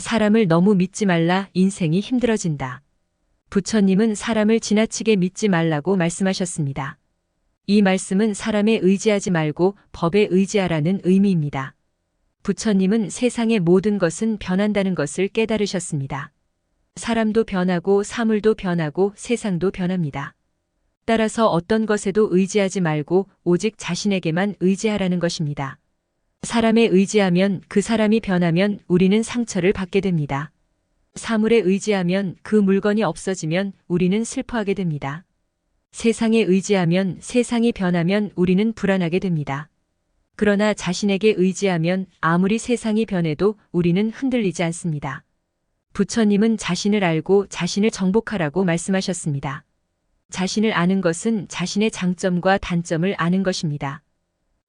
사람을 너무 믿지 말라. 인생이 힘들어진다. 부처님은 사람을 지나치게 믿지 말라고 말씀하셨습니다. 이 말씀은 사람에 의지하지 말고 법에 의지하라는 의미입니다. 부처님은 세상의 모든 것은 변한다는 것을 깨달으셨습니다. 사람도 변하고 사물도 변하고 세상도 변합니다. 따라서 어떤 것에도 의지하지 말고 오직 자신에게만 의지하라는 것입니다. 사람에 의지하면 그 사람이 변하면 우리는 상처를 받게 됩니다. 사물에 의지하면 그 물건이 없어지면 우리는 슬퍼하게 됩니다. 세상에 의지하면 세상이 변하면 우리는 불안하게 됩니다. 그러나 자신에게 의지하면 아무리 세상이 변해도 우리는 흔들리지 않습니다. 부처님은 자신을 알고 자신을 정복하라고 말씀하셨습니다. 자신을 아는 것은 자신의 장점과 단점을 아는 것입니다.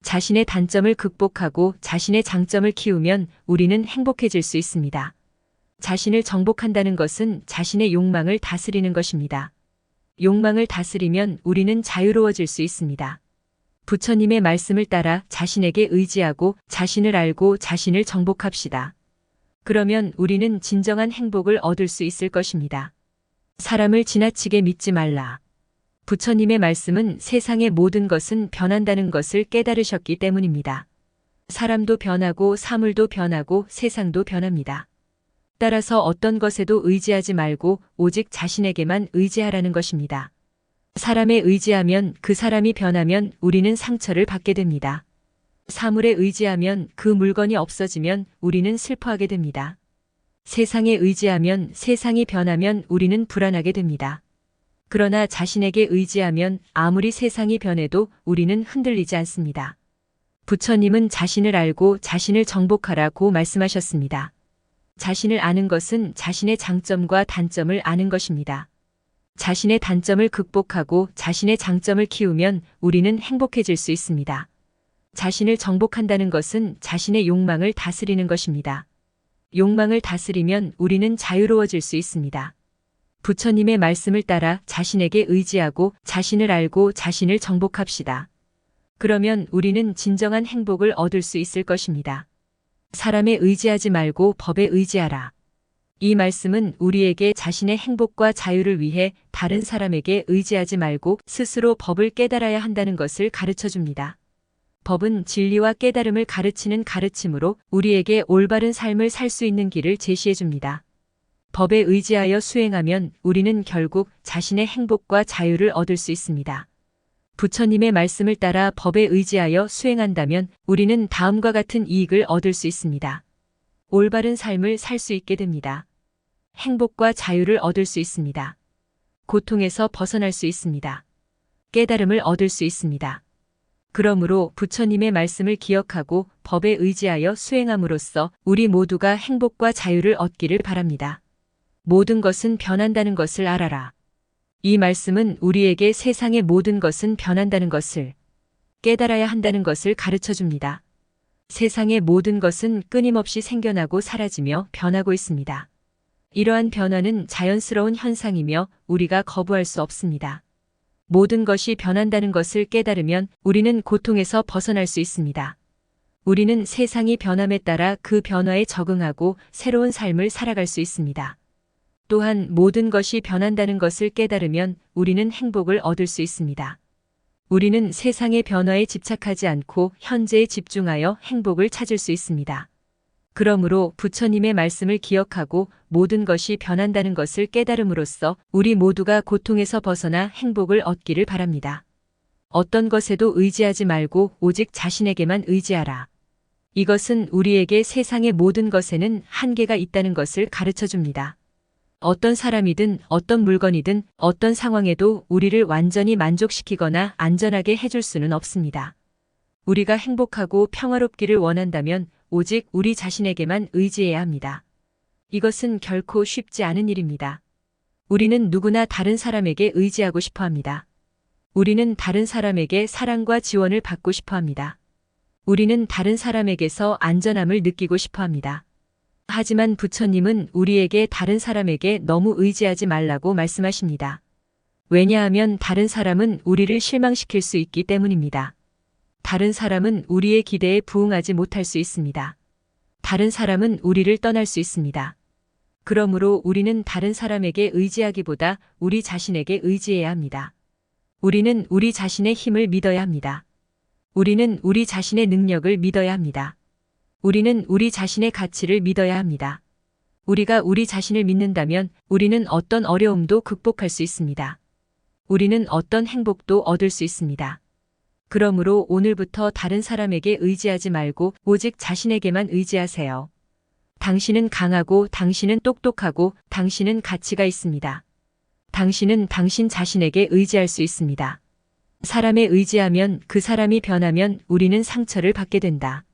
자신의 단점을 극복하고 자신의 장점을 키우면 우리는 행복해질 수 있습니다. 자신을 정복한다는 것은 자신의 욕망을 다스리는 것입니다. 욕망을 다스리면 우리는 자유로워질 수 있습니다. 부처님의 말씀을 따라 자신에게 의지하고 자신을 알고 자신을 정복합시다. 그러면 우리는 진정한 행복을 얻을 수 있을 것입니다. 사람을 지나치게 믿지 말라. 부처님의 말씀은 세상의 모든 것은 변한다는 것을 깨달으셨기 때문입니다. 사람도 변하고 사물도 변하고 세상도 변합니다. 따라서 어떤 것에도 의지하지 말고 오직 자신에게만 의지하라는 것입니다. 사람에 의지하면 그 사람이 변하면 우리는 상처를 받게 됩니다. 사물에 의지하면 그 물건이 없어지면 우리는 슬퍼하게 됩니다. 세상에 의지하면 세상이 변하면 우리는 불안하게 됩니다. 그러나 자신에게 의지하면 아무리 세상이 변해도 우리는 흔들리지 않습니다. 부처님은 자신을 알고 자신을 정복하라고 말씀하셨습니다. 자신을 아는 것은 자신의 장점과 단점을 아는 것입니다. 자신의 단점을 극복하고 자신의 장점을 키우면 우리는 행복해질 수 있습니다. 자신을 정복한다는 것은 자신의 욕망을 다스리는 것입니다. 욕망을 다스리면 우리는 자유로워질 수 있습니다. 부처님의 말씀을 따라 자신에게 의지하고 자신을 알고 자신을 정복합시다. 그러면 우리는 진정한 행복을 얻을 수 있을 것입니다. 사람에 의지하지 말고 법에 의지하라. 이 말씀은 우리에게 자신의 행복과 자유를 위해 다른 사람에게 의지하지 말고 스스로 법을 깨달아야 한다는 것을 가르쳐 줍니다. 법은 진리와 깨달음을 가르치는 가르침으로 우리에게 올바른 삶을 살 수 있는 길을 제시해 줍니다. 법에 의지하여 수행하면 우리는 결국 자신의 행복과 자유를 얻을 수 있습니다. 부처님의 말씀을 따라 법에 의지하여 수행한다면 우리는 다음과 같은 이익을 얻을 수 있습니다. 올바른 삶을 살 수 있게 됩니다. 행복과 자유를 얻을 수 있습니다. 고통에서 벗어날 수 있습니다. 깨달음을 얻을 수 있습니다. 그러므로 부처님의 말씀을 기억하고 법에 의지하여 수행함으로써 우리 모두가 행복과 자유를 얻기를 바랍니다. 모든 것은 변한다는 것을 알아라. 이 말씀은 우리에게 세상의 모든 것은 변한다는 것을 깨달아야 한다는 것을 가르쳐 줍니다. 세상의 모든 것은 끊임없이 생겨나고 사라지며 변하고 있습니다. 이러한 변화는 자연스러운 현상이며 우리가 거부할 수 없습니다. 모든 것이 변한다는 것을 깨달으면 우리는 고통에서 벗어날 수 있습니다. 우리는 세상이 변함에 따라 그 변화에 적응하고 새로운 삶을 살아갈 수 있습니다. 또한 모든 것이 변한다는 것을 깨달으면 우리는 행복을 얻을 수 있습니다. 우리는 세상의 변화에 집착하지 않고 현재에 집중하여 행복을 찾을 수 있습니다. 그러므로 부처님의 말씀을 기억하고 모든 것이 변한다는 것을 깨달음으로써 우리 모두가 고통에서 벗어나 행복을 얻기를 바랍니다. 어떤 것에도 의지하지 말고 오직 자신에게만 의지하라. 이것은 우리에게 세상의 모든 것에는 한계가 있다는 것을 가르쳐 줍니다. 어떤 사람이든 어떤 물건이든 어떤 상황에도 우리를 완전히 만족시키거나 안전하게 해줄 수는 없습니다. 우리가 행복하고 평화롭기를 원한다면 오직 우리 자신에게만 의지해야 합니다. 이것은 결코 쉽지 않은 일입니다. 우리는 누구나 다른 사람에게 의지하고 싶어 합니다. 우리는 다른 사람에게 사랑과 지원을 받고 싶어 합니다. 우리는 다른 사람에게서 안전함을 느끼고 싶어 합니다. 하지만 부처님은 우리에게 다른 사람에게 너무 의지하지 말라고 말씀하십니다. 왜냐하면 다른 사람은 우리를 실망시킬 수 있기 때문입니다. 다른 사람은 우리의 기대에 부응하지 못할 수 있습니다. 다른 사람은 우리를 떠날 수 있습니다. 그러므로 우리는 다른 사람에게 의지하기보다 우리 자신에게 의지해야 합니다. 우리는 우리 자신의 힘을 믿어야 합니다. 우리는 우리 자신의 능력을 믿어야 합니다. 우리는 우리 자신의 가치를 믿어야 합니다. 우리가 우리 자신을 믿는다면 우리는 어떤 어려움도 극복할 수 있습니다. 우리는 어떤 행복도 얻을 수 있습니다. 그러므로 오늘부터 다른 사람에게 의지하지 말고 오직 자신에게만 의지하세요. 당신은 강하고 당신은 똑똑하고 당신은 가치가 있습니다. 당신은 당신 자신에게 의지할 수 있습니다. 사람에 의지하면 그 사람이 변하면 우리는 상처를 받게 된다.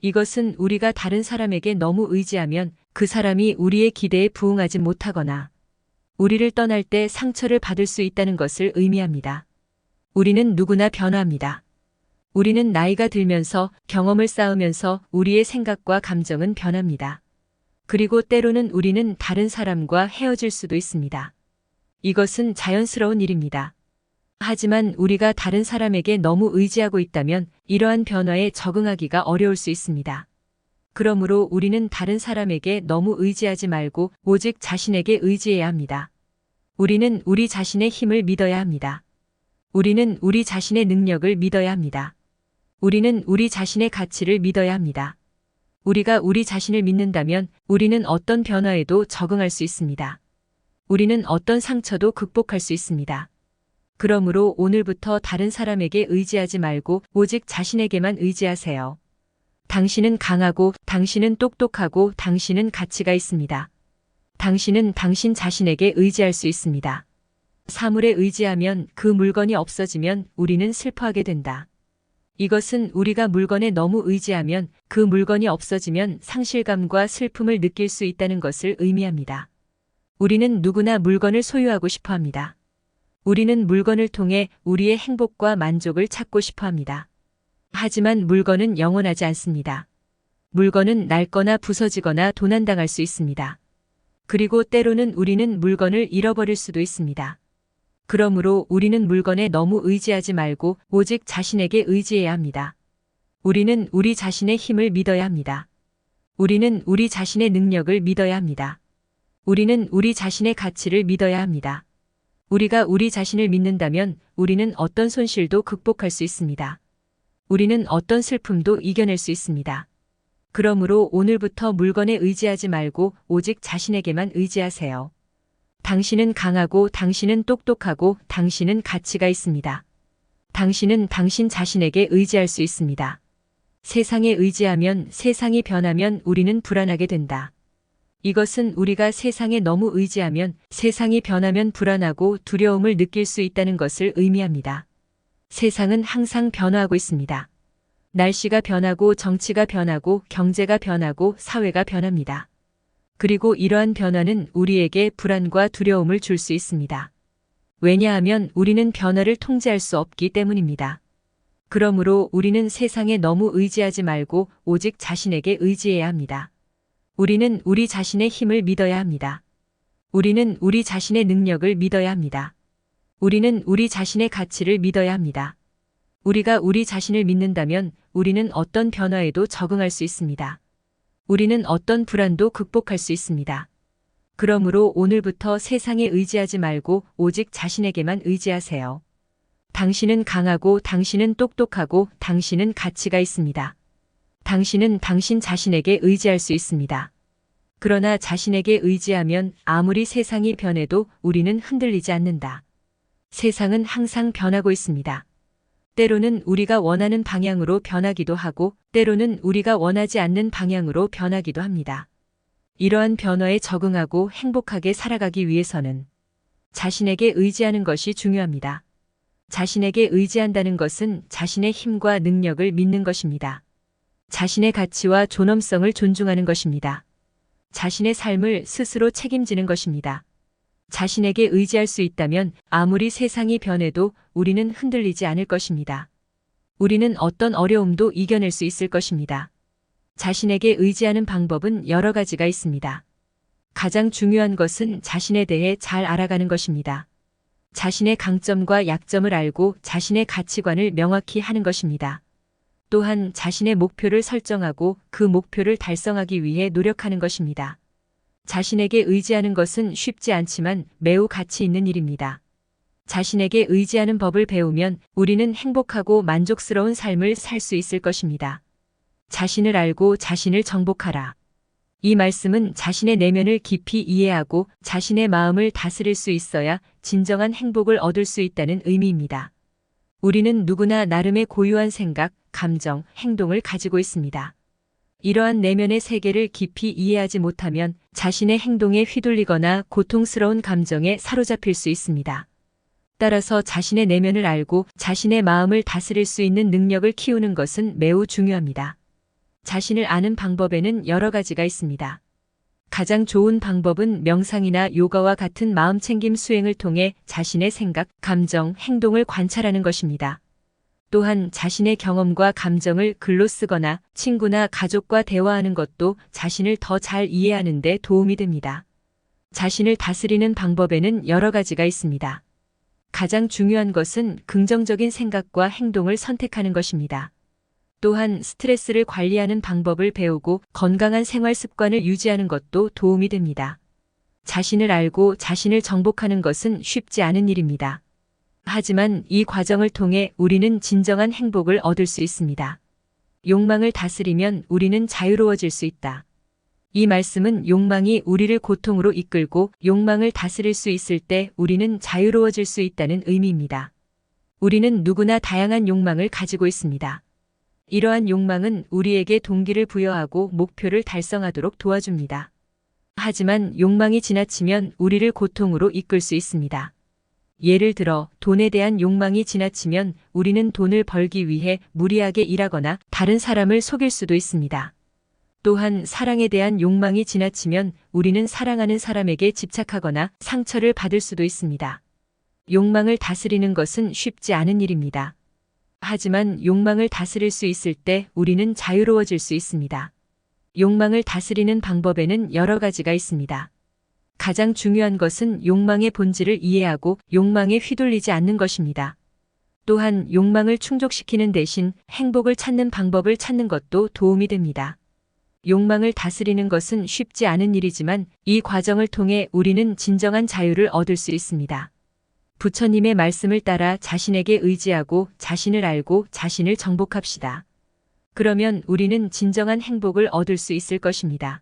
이것은 우리가 다른 사람에게 너무 의지하면 그 사람이 우리의 기대에 부응하지 못하거나 우리를 떠날 때 상처를 받을 수 있다는 것을 의미합니다. 우리는 누구나 변화합니다. 우리는 나이가 들면서 경험을 쌓으면서 우리의 생각과 감정은 변합니다. 그리고 때로는 우리는 다른 사람과 헤어질 수도 있습니다. 이것은 자연스러운 일입니다. 하지만 우리가 다른 사람에게 너무 의지하고 있다면 이러한 변화에 적응하기가 어려울 수 있습니다. 그러므로 우리는 다른 사람에게 너무 의지하지 말고 오직 자신에게 의지해야 합니다. 우리는 우리 자신의 힘을 믿어야 합니다. 우리는 우리 자신의 능력을 믿어야 합니다. 우리는 우리 자신의 가치를 믿어야 합니다. 우리가 우리 자신을 믿는다면 우리는 어떤 변화에도 적응할 수 있습니다. 우리는 어떤 상처도 극복할 수 있습니다. 그러므로 오늘부터 다른 사람에게 의지하지 말고 오직 자신에게만 의지하세요. 당신은 강하고 당신은 똑똑하고 당신은 가치가 있습니다. 당신은 당신 자신에게 의지할 수 있습니다. 사물에 의지하면 그 물건이 없어지면 우리는 슬퍼하게 된다. 이것은 우리가 물건에 너무 의지하면 그 물건이 없어지면 상실감과 슬픔을 느낄 수 있다는 것을 의미합니다. 우리는 누구나 물건을 소유하고 싶어 합니다. 우리는 물건을 통해 우리의 행복과 만족을 찾고 싶어 합니다. 하지만 물건은 영원하지 않습니다. 물건은 낡거나 부서지거나 도난당할 수 있습니다. 그리고 때로는 우리는 물건을 잃어버릴 수도 있습니다. 그러므로 우리는 물건에 너무 의지하지 말고 오직 자신에게 의지해야 합니다. 우리는 우리 자신의 힘을 믿어야 합니다. 우리는 우리 자신의 능력을 믿어야 합니다. 우리는 우리 자신의 가치를 믿어야 합니다. 우리가 우리 자신을 믿는다면 우리는 어떤 손실도 극복할 수 있습니다. 우리는 어떤 슬픔도 이겨낼 수 있습니다. 그러므로 오늘부터 물건에 의지하지 말고 오직 자신에게만 의지하세요. 당신은 강하고 당신은 똑똑하고 당신은 가치가 있습니다. 당신은 당신 자신에게 의지할 수 있습니다. 세상에 의지하면 세상이 변하면 우리는 불안하게 된다. 이것은 우리가 세상에 너무 의지하면 세상이 변하면 불안하고 두려움을 느낄 수 있다는 것을 의미합니다. 세상은 항상 변화하고 있습니다. 날씨가 변하고 정치가 변하고 경제가 변하고 사회가 변합니다. 그리고 이러한 변화는 우리에게 불안과 두려움을 줄 수 있습니다. 왜냐하면 우리는 변화를 통제할 수 없기 때문입니다. 그러므로 우리는 세상에 너무 의지하지 말고 오직 자신에게 의지해야 합니다. 우리는 우리 자신의 힘을 믿어야 합니다. 우리는 우리 자신의 능력을 믿어야 합니다. 우리는 우리 자신의 가치를 믿어야 합니다. 우리가 우리 자신을 믿는다면 우리는 어떤 변화에도 적응할 수 있습니다. 우리는 어떤 불안도 극복할 수 있습니다. 그러므로 오늘부터 세상에 의지하지 말고 오직 자신에게만 의지하세요. 당신은 강하고 당신은 똑똑하고 당신은 가치가 있습니다. 당신은 당신 자신에게 의지할 수 있습니다. 그러나 자신에게 의지하면 아무리 세상이 변해도 우리는 흔들리지 않는다. 세상은 항상 변하고 있습니다. 때로는 우리가 원하는 방향으로 변하기도 하고 때로는 우리가 원하지 않는 방향으로 변하기도 합니다. 이러한 변화에 적응하고 행복하게 살아가기 위해서는 자신에게 의지하는 것이 중요합니다. 자신에게 의지한다는 것은 자신의 힘과 능력을 믿는 것입니다. 자신의 가치와 존엄성을 존중하는 것입니다. 자신의 삶을 스스로 책임지는 것입니다. 자신에게 의지할 수 있다면 아무리 세상이 변해도 우리는 흔들리지 않을 것입니다. 우리는 어떤 어려움도 이겨낼 수 있을 것입니다. 자신에게 의지하는 방법은 여러 가지가 있습니다. 가장 중요한 것은 자신에 대해 잘 알아가는 것입니다. 자신의 강점과 약점을 알고 자신의 가치관을 명확히 하는 것입니다. 또한 자신의 목표를 설정하고 그 목표를 달성하기 위해 노력하는 것입니다. 자신에게 의지하는 것은 쉽지 않지만 매우 가치 있는 일입니다. 자신에게 의지하는 법을 배우면 우리는 행복하고 만족스러운 삶을 살 수 있을 것입니다. 자신을 알고 자신을 정복하라. 이 말씀은 자신의 내면을 깊이 이해하고 자신의 마음을 다스릴 수 있어야 진정한 행복을 얻을 수 있다는 의미입니다. 우리는 누구나 나름의 고유한 생각, 감정, 행동을 가지고 있습니다. 이러한 내면의 세계를 깊이 이해하지 못하면 자신의 행동에 휘둘리거나 고통스러운 감정에 사로잡힐 수 있습니다. 따라서 자신의 내면을 알고 자신의 마음을 다스릴 수 있는 능력을 키우는 것은 매우 중요합니다. 자신을 아는 방법에는 여러 가지가 있습니다. 가장 좋은 방법은 명상이나 요가와 같은 마음챙김 수행을 통해 자신의 생각, 감정, 행동을 관찰하는 것입니다. 또한 자신의 경험과 감정을 글로 쓰거나 친구나 가족과 대화하는 것도 자신을 더 잘 이해하는 데 도움이 됩니다. 자신을 다스리는 방법에는 여러 가지가 있습니다. 가장 중요한 것은 긍정적인 생각과 행동을 선택하는 것입니다. 또한 스트레스를 관리하는 방법을 배우고 건강한 생활 습관을 유지하는 것도 도움이 됩니다. 자신을 알고 자신을 정복하는 것은 쉽지 않은 일입니다. 하지만 이 과정을 통해 우리는 진정한 행복을 얻을 수 있습니다. 욕망을 다스리면 우리는 자유로워질 수 있다. 이 말씀은 욕망이 우리를 고통으로 이끌고 욕망을 다스릴 수 있을 때 우리는 자유로워질 수 있다는 의미입니다. 우리는 누구나 다양한 욕망을 가지고 있습니다. 이러한 욕망은 우리에게 동기를 부여하고 목표를 달성하도록 도와줍니다. 하지만 욕망이 지나치면 우리를 고통으로 이끌 수 있습니다. 예를 들어 돈에 대한 욕망이 지나치면 우리는 돈을 벌기 위해 무리하게 일하거나 다른 사람을 속일 수도 있습니다. 또한 사랑에 대한 욕망이 지나치면 우리는 사랑하는 사람에게 집착하거나 상처를 받을 수도 있습니다. 욕망을 다스리는 것은 쉽지 않은 일입니다. 하지만 욕망을 다스릴 수 있을 때 우리는 자유로워질 수 있습니다. 욕망을 다스리는 방법에는 여러 가지가 있습니다. 가장 중요한 것은 욕망의 본질을 이해하고 욕망에 휘둘리지 않는 것입니다. 또한 욕망을 충족시키는 대신 행복을 찾는 방법을 찾는 것도 도움이 됩니다. 욕망을 다스리는 것은 쉽지 않은 일이지만 이 과정을 통해 우리는 진정한 자유를 얻을 수 있습니다. 부처님의 말씀을 따라 자신에게 의지하고 자신을 알고 자신을 정복합시다. 그러면 우리는 진정한 행복을 얻을 수 있을 것입니다.